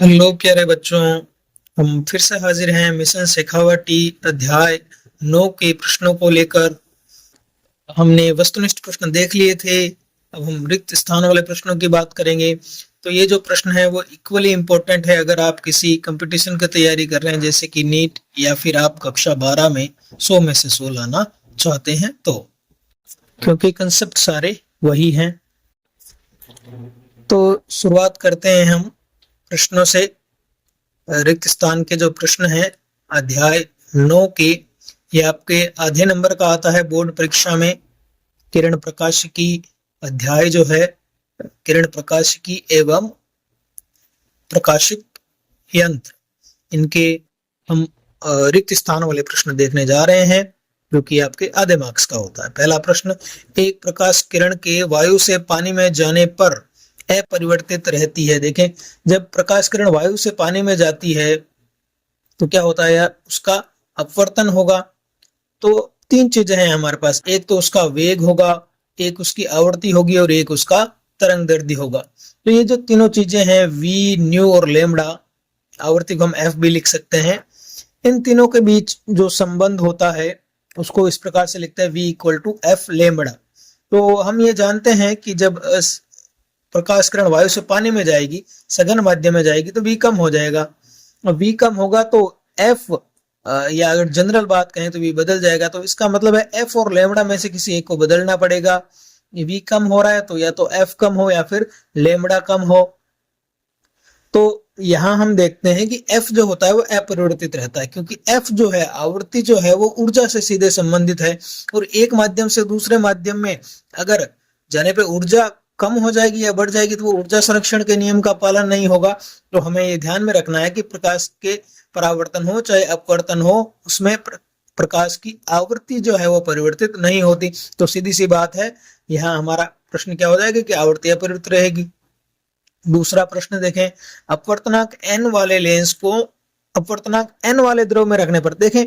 Hello प्यारे बच्चों। हम फिर से हाजिर हैं मिशन शेखावटी अध्याय 9 के प्रश्नों को लेकर। हमने वस्तुनिष्ठ प्रश्न देख लिए थे। अब हम रिक्त स्थान वाले प्रश्नों की बात करेंगे। तो ये जो प्रश्न है वो इक्वली इम्पोर्टेंट है अगर आप किसी कंपटीशन की तैयारी कर रहे हैं, जैसे कि नीट, या फिर आप कक्षा 12 में 100 में से 100 लाना चाहते हैं, तो क्योंकि कंसेप्ट सारे वही हैं। तो शुरुआत करते हैं हम प्रश्नों से। रिक्त स्थान के जो प्रश्न है अध्याय 9 के, ये आपके आधे नंबर का आता है बोर्ड परीक्षा में। किरण प्रकाशिकी अध्याय जो है, किरण प्रकाशिकी एवं प्रकाशिक यंत्र, इनके हम रिक्त स्थान वाले प्रश्न देखने जा रहे हैं, जो कि आपके आधे मार्क्स का होता है। पहला प्रश्न, एक प्रकाश किरण के वायु से पानी में जाने पर अपरिवर्तित रहती है। देखें, जब प्रकाश किरण वायु से पानी में जाती है तो क्या होता है यार, उसका अपवर्तन होगा। तो तीन चीजें हैं हमारे पास, एक तो उसका वेग होगा, एक उसकी आवृत्ति होगी, और एक उसका तरंग दैर्ध्य होगा। तो ये जो तीनों चीजें हैं, वी, न्यू और लेमड़ा, आवृत्ति को हम एफ भी लिख सकते हैं, इन तीनों के बीच जो संबंध होता है उसको इस प्रकार से लिखते हैं, v equal to F lambda. तो हम ये जानते हैं कि जब प्रकाश किरण वायु से पानी में जाएगी, सघन माध्यम में जाएगी, तो v कम हो जाएगा। और v कम होगा तो f, या अगर जनरल बात कहें तो v बदल जाएगा। तो इसका मतलब है f और लेमड़ा में से किसी एक को बदलना पड़ेगा। ये v कम हो रहा है तो या तो f कम हो या फिर लेमड़ा कम हो। तो यहां हम देखते हैं कि f जो होता है वो अपरिवर्तित रहता है, क्योंकि f जो है, आवृत्ति जो है, वो ऊर्जा से सीधे संबंधित है। और एक माध्यम से दूसरे माध्यम में अगर जाने पे ऊर्जा कम हो जाएगी या बढ़ जाएगी तो वो ऊर्जा संरक्षण के नियम का पालन नहीं होगा। तो हमें ये ध्यान में रखना है कि प्रकाश के परावर्तन हो चाहे अपवर्तन हो, उसमें प्रकाश की आवृत्ति जो है वो परिवर्तित नहीं होती। तो सीधी सी बात है, यहाँ हमारा प्रश्न क्या हो जाएगा कि आवृत्ति अपरिवर्तित रहेगी। दूसरा प्रश्न देखें, अपवर्तनांक n वाले लेंस को अपवर्तनांक n वाले द्रव में रखने पर, देखें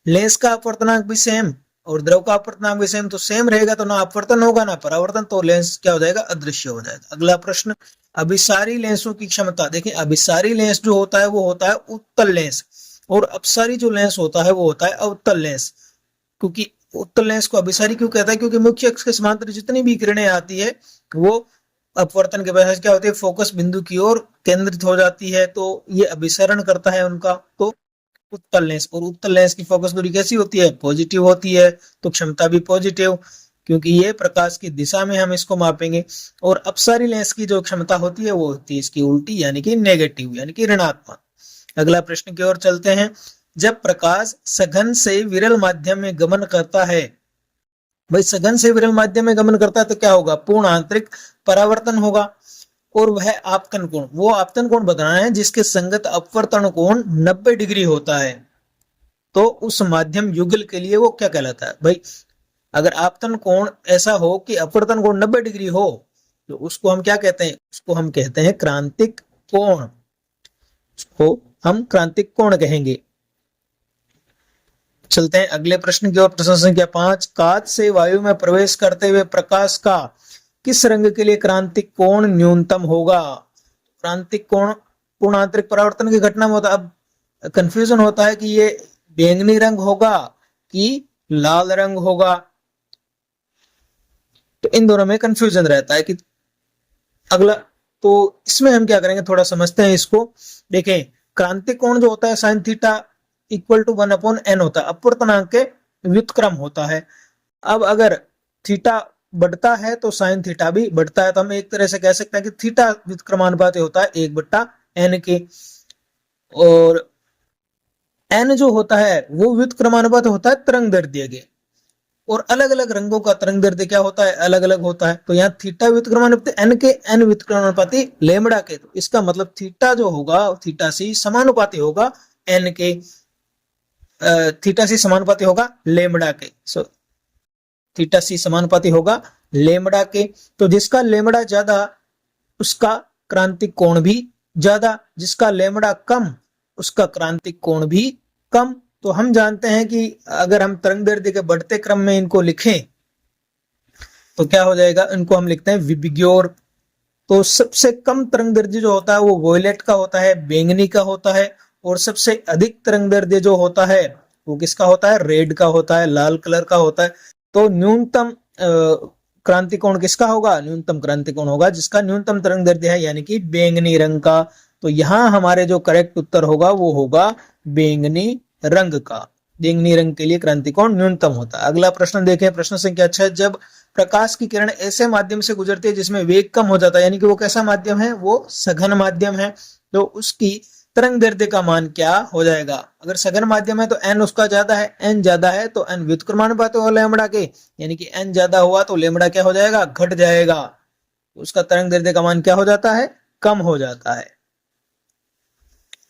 लेंस का अपवर्तनांक भी सेम और द्रव का अपवर्तनांक भी सेम, तो सेम रहेगा तो ना अपवर्तन होगा ना परावर्तन, तो लेंस क्या हो जाएगा, अदृश्य हो जाएगा। अगला प्रश्न, अभिसारी लेंसों की क्षमता। देखें, अभिसारी लेंस जो होता है वो होता है उत्तल लेंस, और अपसारी जो लेंस होता है वो होता है अवतल लेंस। क्योंकि उत्तल लेंस को अभिसारी क्यों कहता है, क्योंकि मुख्य अक्ष के समांतर जितनी भी किरणें आती है वो अपवर्तन के बाद क्या होती है, फोकस बिंदु की ओर केंद्रित हो जाती है, तो ये अभिसरण करता है उनका। तो उत्तल लेंस, और उत्तल लेंस की फोकस दूरी कैसी होती है, पॉजिटिव होती है, तो क्षमता भी पॉजिटिव, क्योंकि ये प्रकाश की दिशा में हम इसको मापेंगे। और अपसारी लेंस की जो क्षमता होती है वो होती है इसकी उल्टी, यानी कि नेगेटिव, यानी कि ऋणात्मक। अगला प्रश्न की ओर चलते हैं, जब प्रकाश सघन से विरल माध्यम में गमन करता है, भाई सघन से विरल माध्यम में गमन करता है तो क्या होगा, पूर्ण आंतरिक परावर्तन होगा। और वह आपतन कोण, वो आपतन कोण बताना है जिसके संगत अपवर्तन कोण 90 डिग्री होता है, तो उस माध्यम युगल के लिए वो क्या कहलाता है। भाई अगर आपतन कोण ऐसा हो कि अपवर्तन कोण 90 डिग्री हो, तो उसको हम क्या कहते हैं, उसको हम कहते हैं क्रांतिक कोण, उसको हम क्रांतिक कोण कहेंगे। चलते हैं अगले प्रश्न की ओर। प्रश्न संख्या 5, कांच से वायु में प्रवेश करते हुए प्रकाश का किस रंग के लिए क्रांतिक कोण न्यूनतम होगा। क्रांतिक कोण पूर्ण आंतरिक परावर्तन की घटना में होता है। अब कंफ्यूजन होता है कि ये बैंगनी रंग होगा कि लाल रंग होगा, तो इन दोनों में कंफ्यूजन रहता है कि अगला, तो इसमें हम क्या करेंगे, थोड़ा समझते हैं इसको। देखें, क्रांतिक कोण जो होता है sine theta equal to 1/n होता है, अपवर्तनांक के व्युत्क्रम होता है। अब अगर थीटा बढ़ता है तो साइन थीटा भी बढ़ता है, तो हम एक तरह से कह सकते हैं कि थीटा व्युत्क्रमानुपाती होता है 1/n के, और n जो होता है वो व्युत्क्रमानुपात होता है तरंग दैर्ध्य के। और अलग अलग रंगों का तरंग दैर्ध्य क्या होता है, अलग अलग होता है। तो यहाँ थीटा व्युत्क्रमानुपाती n के, n व्युत्क्रमानुपाती लेमड़ा के, तो इसका मतलब थीटा जो होगा, थीटा सी समानुपाती होगा n के, थीटा सी समानुपाती होगा लेमड़ा के। सो थीटा सी समानुपाती होगा लेमड़ा के, तो जिसका लेमड़ा ज्यादा उसका क्रांतिक कोण भी ज्यादा, जिसका लेमड़ा कम उसका क्रांतिक कोण भी कम। तो हम जानते हैं कि अगर हम तरंग दैर्ध्य के बढ़ते क्रम में इनको लिखें तो क्या हो जाएगा, इनको हम लिखते हैं विबिग्योर तो सबसे कम तरंग दैर्ध्य जो होता है वो वोयलेट का होता है, बैंगनी का होता है, और सबसे अधिक तरंग दैर्ध्य जो होता है वो किसका होता है, रेड का होता है, लाल कलर का होता है। तो न्यूनतम क्रांति कोण किसका होगा, न्यूनतम क्रांति कोण होगा जिसका न्यूनतम तरंग दैर्ध्य है, यानी कि बैंगनी रंग का। तो यहाँ हमारे जो करेक्ट उत्तर होगा वो होगा बैंगनी रंग का। बैंगनी रंग के लिए क्रांति कोण न्यूनतम होता है। अगला प्रश्न देखें, प्रश्न संख्या 6। जब प्रकाश की किरण ऐसे माध्यम से गुजरती है जिसमें वेग कम हो जाता है, यानी कि वो कैसा माध्यम है, वो सघन माध्यम है, तो उसकी तरंग दैर्ध्य का मान क्या हो जाएगा। अगर सघन माध्यम है तो n उसका ज्यादा है, n ज्यादा है तो n व्युत्क्रमानुपात होगा लैम्बडा के, यानी कि n ज्यादा हुआ तो लैम्बडा क्या हो जाएगा, घट जाएगा, तो उसका तरंग दैर्ध्य का मान क्या हो जाता है, कम हो जाता है।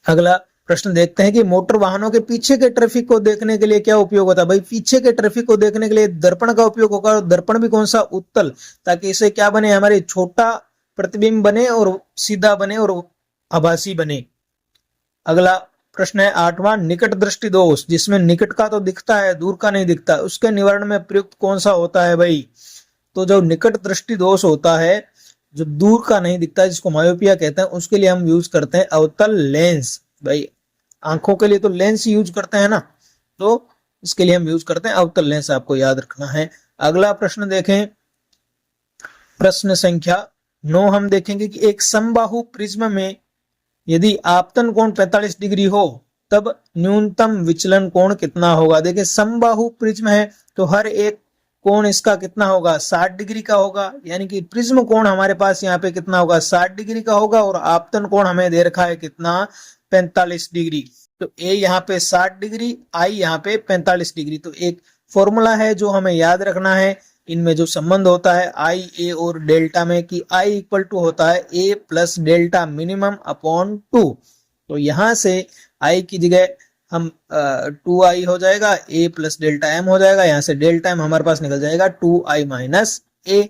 अगला प्रश्न देखते हैं कि मोटर वाहनों के पीछे के ट्रैफिक को देखने के लिए क्या उपयोग होता है। भाई पीछे के ट्रैफिक को देखने के लिए दर्पण का उपयोग होगा, और दर्पण भी कौन सा, उत्तल, ताकि इसे क्या बने, हमारे छोटा प्रतिबिंब बने और सीधा बने और आभासी बने। अगला प्रश्न है 8वां, निकट दृष्टि दोष, जिसमें निकट का तो दिखता है दूर का नहीं दिखता, उसके निवारण में प्रयुक्त कौन सा होता है भाई। तो जो निकट दृष्टि दोष होता है, जो दूर का नहीं दिखता, जिसको मायोपिया कहते हैं, उसके लिए हम यूज करते हैं अवतल लेंस। भाई आंखों के लिए तो लेंस यूज करते हैं ना, तो इसके लिए हम यूज करते हैं अवतल लेंस, आपको याद रखना है। अगला प्रश्न देखें, प्रश्न संख्या 9। हम देखेंगे कि एक समबाहु प्रिज्म में यदि आपतन कोण 45 डिग्री हो तब न्यूनतम विचलन कोण कितना होगा। देखिए समबाहु प्रिज्म है तो हर एक कोण इसका कितना होगा, 60 डिग्री का होगा, यानी कि प्रिज्म कोण हमारे पास यहाँ पे कितना होगा, 60 डिग्री का होगा, और आपतन कोण हमें दे रखा है कितना, 45 डिग्री। तो ए यहाँ पे 60 डिग्री, आई यहाँ पे 45 डिग्री। तो एक फॉर्मूला है जो हमें याद रखना है, इनमें जो संबंध होता है आई, ए और डेल्टा में, कि आई इक्वल टू होता है ए प्लस डेल्टा मिनिमम अपॉन 2। तो यहां से आई की जगह हम 2i हो जाएगा, a प्लस डेल्टा एम हो जाएगा, यहाँ से डेल्टा एम हमारे पास निकल जाएगा 2i माइनस ए।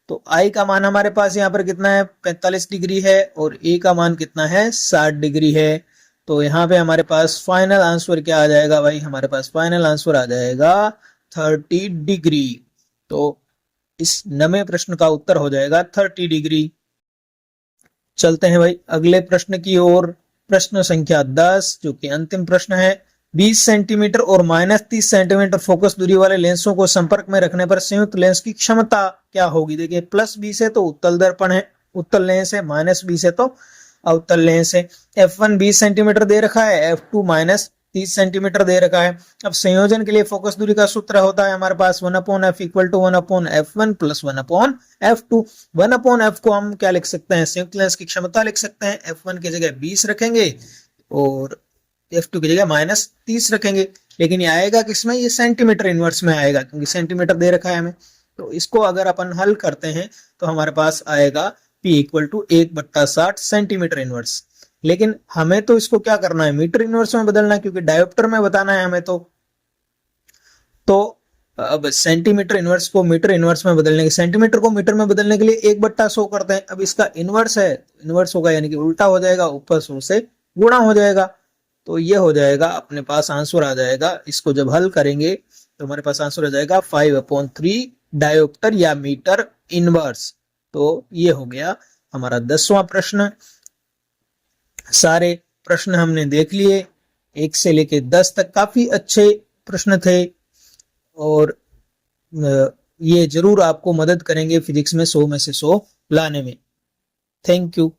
तो i का मान हमारे पास यहाँ पर कितना है, 45 डिग्री है, और a का मान कितना है, 60 डिग्री है। तो यहाँ पे हमारे पास फाइनल आंसर क्या आ जाएगा भाई, हमारे पास फाइनल आंसर आ जाएगा 30 डिग्री। तो इस 9वें प्रश्न का उत्तर हो जाएगा 30 डिग्री। चलते हैं भाई अगले प्रश्न की ओर। प्रश्न संख्या 10 जो कि अंतिम प्रश्न है, 20 सेंटीमीटर और -30 सेंटीमीटर फोकस दूरी वाले लेंसों को संपर्क में रखने पर संयुक्त लेंस की क्षमता क्या होगी। देखिए +20 है तो उत्तल दर्पण है, उत्तल लेंस है, -20 है तो अवतल लेंस है। f1 20 सेंटीमीटर दे रखा है, f2 -30 सेंटीमीटर दे रखा है। अब संयोजन के लिए फोकस दूरी का सूत्र होता है हमारे पास 1/f equal to 1/f1 plus 1/f2। 1/f को हम क्या लिख सकते हैं, संयुक्त लेंस की क्षमता लिख सकते हैं। f1 की जगह 20 रखेंगे और f2 की जगह -30 रखेंगे, लेकिन ये आएगा किसमें, ये सेंटीमीटर इनवर्स में आएगा, क्योंकि सेंटीमीटर दे रखा है हमें। तो इसको अगर अपन हल करते हैं तो हमारे पास आएगा P equal to 1/60 centimetre inverse. लेकिन हमें तो इसको क्या करना है, मीटर इनवर्स में बदलना है, क्योंकि डायोप्टर में बताना है हमें। तो अब सेंटीमीटर इनवर्स को मीटर इनवर्स में बदलने के, सेंटीमीटर को मीटर में बदलने के लिए 1/100 करते हैं। अब इसका इनवर्स है, इनवर्स होगा यानी कि उल्टा हो जाएगा, ऊपर 100 से गुणा हो जाएगा। तो ये हो जाएगा, अपने पास आंसर आ जाएगा। इसको जब हल करेंगे तो हमारे पास आंसर आ जाएगा 5/3 डायोप्टर या मीटर इनवर्स। तो ये हो गया हमारा 10वां प्रश्न। सारे प्रश्न हमने देख लिए, 1 से लेके 10 तक काफी अच्छे प्रश्न थे, और ये जरूर आपको मदद करेंगे फिजिक्स में 100 में से 100 लाने में। Thank you.